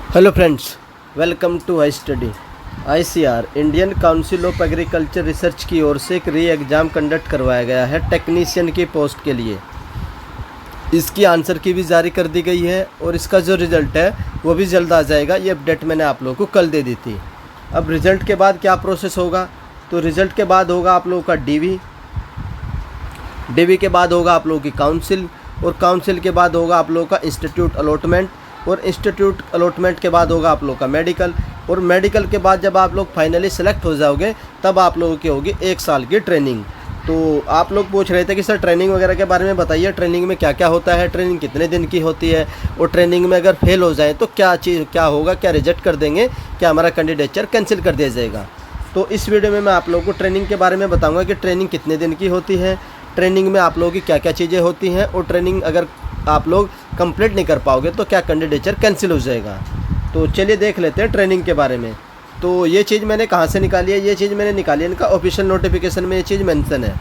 Hello friends, welcome to I study. ICAR Indian Council of Agriculture Research की ओर से एक री एग्ज़ाम कंडक्ट करवाया गया है टेक्नीशियन की पोस्ट के लिए। इसकी आंसर की भी जारी कर दी गई है और इसका जो रिज़ल्ट है वो भी जल्द आ जाएगा। ये अपडेट मैंने आप लोगों को कल दे दी थी। अब रिज़ल्ट के बाद क्या प्रोसेस होगा, तो रिज़ल्ट के बाद होगा आप लोगों का डीवी के बाद होगा आप लोगों की काउंसिल, और काउंसिल के बाद होगा आप लोगों का इंस्टीट्यूट अलॉटमेंट, और इंस्टीट्यूट अलॉटमेंट के बाद होगा आप लोगों का मेडिकल, और मेडिकल के बाद जब आप लोग फाइनली सेलेक्ट हो जाओगे तब आप लोगों की होगी 1 साल की ट्रेनिंग। तो आप लोग पूछ रहे थे कि सर ट्रेनिंग वगैरह के बारे में बताइए, ट्रेनिंग में क्या क्या होता है, ट्रेनिंग कितने दिन की होती है, और ट्रेनिंग में अगर फेल हो जाए तो क्या होगा, क्या रिजेक्ट कर देंगे, क्या हमारा कैंडिडेचर कैंसिल कर दिया जाएगा। तो इस वीडियो में मैं आप लोगों को ट्रेनिंग के बारे में बताऊँगा कि ट्रेनिंग कितने दिन की होती है, ट्रेनिंग में आप लोगों की क्या क्या चीज़ें होती हैं, और ट्रेनिंग अगर आप लोग कंप्लीट नहीं कर पाओगे तो क्या कैंडिडेचर कैंसिल हो जाएगा। तो चलिए देख लेते हैं ट्रेनिंग के बारे में। तो ये चीज़ मैंने कहाँ से निकाली है, ये चीज़ मैंने निकाली है इनका ऑफिशियल नोटिफिकेशन में, ये चीज़ मेंशन है।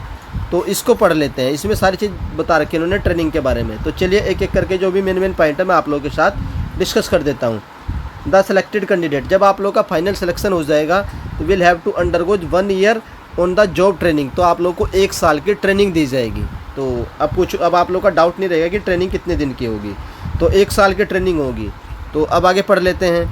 तो इसको पढ़ लेते हैं, इसमें सारी चीज़ बता रखी है इन्होंने ट्रेनिंग के बारे में। तो चलिए एक एक करके जो भी मेन पॉइंट है मैं आप लोगों के साथ डिस्कस कर देता हूँ। द सेलेक्टेड कैंडिडेट, जब आप लोग का फाइनल सिलेक्शन हो जाएगा तो will have to undergo 1 year on the job training. तो आप लोग को 1 साल की ट्रेनिंग दी जाएगी। तो अब आप लोग का डाउट नहीं रहेगा कि ट्रेनिंग कितने दिन की होगी, तो 1 साल की ट्रेनिंग होगी। तो अब आगे पढ़ लेते हैं।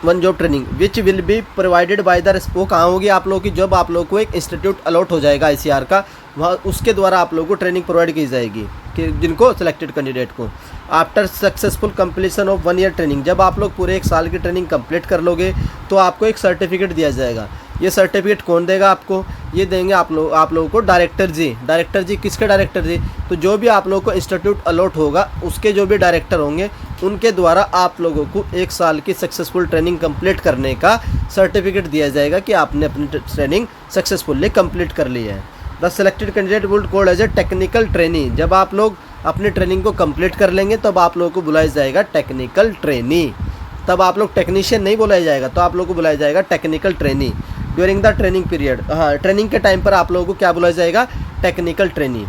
1 job training which will be provided by the, वो कहाँ होगी आप लोगों की, जब आप लोग को एक इंस्टीट्यूट अलॉट हो जाएगा आईसीआर का, वहाँ उसके द्वारा आप लोगों को ट्रेनिंग प्रोवाइड की जाएगी कि जिनको सिलेक्टेड कैंडिडेट को। After successful completion of 1 ear training, जब आप लोग पूरे 1 साल की ट्रेनिंग कंप्लीट कर लोगे तो आपको एक सर्टिफिकेट दिया जाएगा। ये सर्टिफिकेट कौन देगा आपको, ये देंगे आप लोगों को डायरेक्टर जी। किसके डायरेक्टर जी, तो जो भी आप लोगों को इंस्टीट्यूट अलॉट होगा उसके जो भी डायरेक्टर होंगे उनके द्वारा आप लोगों को 1 साल की सक्सेसफुल ट्रेनिंग कंप्लीट करने का सर्टिफिकेट दिया जाएगा कि आपने अपनी ट्रेनिंग सक्सेसफुली कंप्लीट कर ली है। The selected candidate would called as a technical trainee, जब आप लोग अपनी ट्रेनिंग को कंप्लीट कर लेंगे तब आप लोगों को बुलाया जाएगा टेक्निकल ट्रेनी। तब आप लोग टेक्नीशियन नहीं बुलाया जाएगा, तो आप लोगों को बुलाया जाएगा technical trainee. During the training period, हाँ ट्रेनिंग के टाइम पर आप लोगों को क्या बुलाया जाएगा, टेक्निकल ट्रेनी।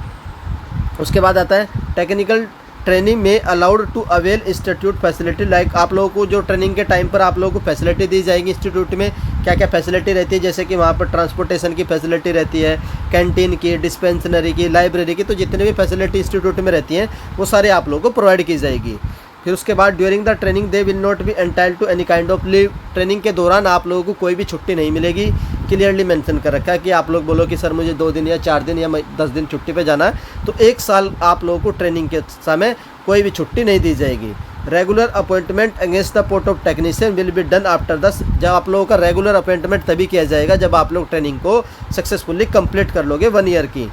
उसके बाद आता है टेक्निकल ट्रेनिंग में allowed to avail institute facility, like आप लोगों को जो ट्रेनिंग के टाइम पर आप लोगों को फैसिलिटी दी जाएगी इंस्टीट्यूट में, क्या क्या फैसिलिटी रहती है, जैसे कि वहाँ पर ट्रांसपोर्टेशन की फैसिलिटी रहती है, कैंटीन की, डिस्पेंसरी की, लाइब्रेरी की, तो जितने भी फैसिलिटी इंस्टीट्यूट में रहती हैं वो सारे आप लोगों को प्रोवाइड की जाएगी। फिर उसके बाद during the training they will not be entitled to any kind of leave, training के दौरान आप लोगों को कोई भी छुट्टी नहीं मिलेगी। क्लियरली मेंशन कर रखा है कि आप लोग बोलो कि सर मुझे 2 दिन या 4 दिन या 10 दिन छुट्टी पे जाना है, तो 1 साल आप लोगों को ट्रेनिंग के समय कोई भी छुट्टी नहीं दी जाएगी। Regular appointment against the post of technician will be done after 10, जब आप लोगों का रेगुलर अपॉइंटमेंट तभी किया जाएगा जब आप लोग ट्रेनिंग को सक्सेसफुली कंप्लीट कर लोगे 1 ईयर की।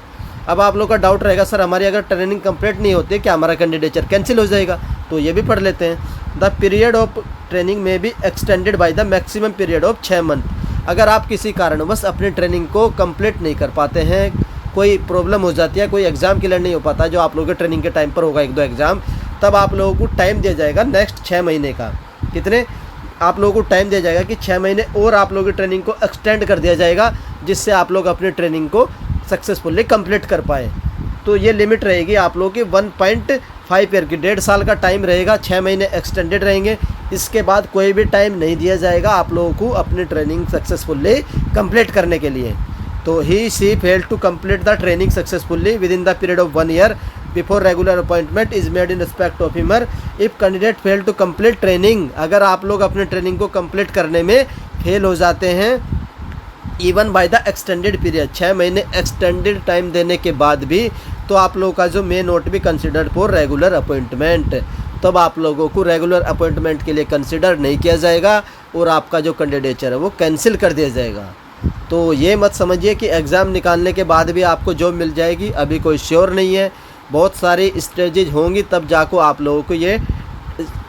अब आप लोग का डाउट रहेगा सर हमारी अगर ट्रेनिंग कंप्लीट नहीं होती क्या हमारा कैंडिडेचर कैंसिल हो जाएगा, तो ये भी पढ़ लेते हैं। द पीरियड ऑफ ट्रेनिंग में be extended by the maximum period of 6 month, अगर आप किसी कारणवश अपनी ट्रेनिंग को कंप्लीट नहीं कर पाते हैं, कोई प्रॉब्लम हो जाती है, कोई एग्ज़ाम क्लियर नहीं हो पाता जो आप लोगों के ट्रेनिंग के टाइम पर होगा 1-2 एग्ज़ाम, तब आप लोगों को टाइम दिया जाएगा नेक्स्ट 6 महीने का। कितने आप लोगों को टाइम दिया जाएगा कि 6 महीने और आप लोगों की ट्रेनिंग को एक्सटेंड कर दिया जाएगा, जिससे आप लोग अपनी ट्रेनिंग को सक्सेसफुली कंप्लीट कर पाए। तो ये लिमिट रहेगी आप लोगों की 1.5 ईयर की, 1.5 साल का टाइम रहेगा, 6 महीने एक्सटेंडेड रहेंगे। इसके बाद कोई भी टाइम नहीं दिया जाएगा आप लोगों को अपनी ट्रेनिंग सक्सेसफुली कंप्लीट करने के लिए। तो he she fail to complete the training successfully within the period of 1 year before regular appointment is made in respect of him her if candidate fail to complete training, अगर आप लोग अपनी training को complete करने में fail हो जाते हैं even by the extended period, 6 महीने एक्सटेंडेड टाइम देने के बाद भी, तो आप लोगों का जो may not be considered for regular appointment, तब आप लोगों को रेगुलर अपॉइंटमेंट के लिए कंसिडर नहीं किया जाएगा और आपका जो कैंडिडेचर है वो कैंसिल कर दिया जाएगा। तो ये मत समझिए कि एग्ज़ाम निकालने के बाद भी आपको जॉब मिल जाएगी, अभी कोई श्योर नहीं है, बहुत सारी स्टेजेज होंगी तब जाको आप लोगों को ये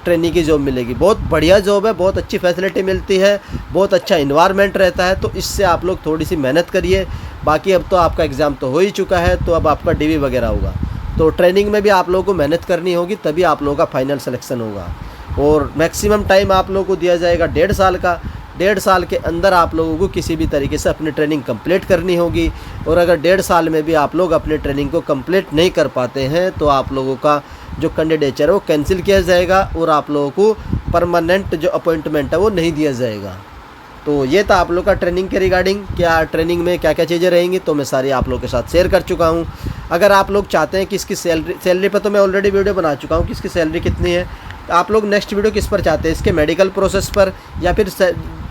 ट्रेनिंग की जॉब मिलेगी। बहुत बढ़िया जॉब है, बहुत अच्छी फैसिलिटी मिलती है, बहुत अच्छा इन्वायरमेंट रहता है, तो इससे आप लोग थोड़ी सी मेहनत करिए। बाकी अब तो आपका एग्ज़ाम तो हो ही चुका है, तो अब आपका डीवी वगैरह होगा, तो ट्रेनिंग में भी आप लोगों को मेहनत करनी होगी, तभी आप लोगों का फाइनल सिलेक्शन होगा। और मैक्सिमम टाइम आप लोगों को दिया जाएगा 1.5 साल का, 1.5 साल के अंदर आप लोगों को किसी भी तरीके से अपनी ट्रेनिंग कंप्लीट करनी होगी। और अगर 1.5 साल में भी आप लोग अपनी ट्रेनिंग को कंप्लीट नहीं कर पाते हैं तो आप लोगों का जो कैंडिडेचर है वो कैंसिल किया जाएगा और आप लोगों को परमानेंट जो अपॉइंटमेंट है वो नहीं दिया जाएगा। तो ये था आप लोग का ट्रेनिंग के रिगार्डिंग, क्या ट्रेनिंग में क्या क्या चीज़ें रहेंगी तो मैं सारी आप लोग के साथ शेयर कर चुका हूँ। अगर आप लोग चाहते हैं कि इसकी सैलरी पर तो मैं ऑलरेडी वीडियो बना चुका हूँ कि इसकी सैलरी कितनी है। तो आप लोग नेक्स्ट वीडियो किस पर चाहते हैं, इसके मेडिकल प्रोसेस पर या फिर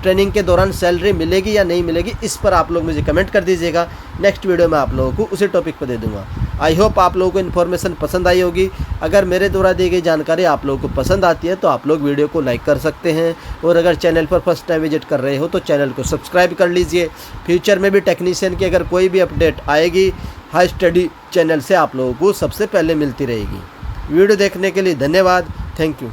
ट्रेनिंग के दौरान सैलरी मिलेगी या नहीं मिलेगी, इस पर आप लोग मुझे कमेंट कर दीजिएगा। नेक्स्ट वीडियो में आप लोगों को उसी टॉपिक पर दे दूंगा। आई होप आप लोगों को इन्फॉर्मेशन पसंद आई होगी। अगर मेरे द्वारा दी गई जानकारी आप लोगों को पसंद आती है तो आप लोग वीडियो को लाइक कर सकते हैं, और अगर चैनल पर फर्स्ट टाइम विजिट कर रहे हो तो चैनल को सब्सक्राइब कर लीजिए। फ्यूचर में भी टेक्नीशियन की अगर कोई भी अपडेट आएगी हाई स्टडी चैनल से आप लोगों को सबसे पहले मिलती रहेगी। वीडियो देखने के लिए धन्यवाद। Thank you.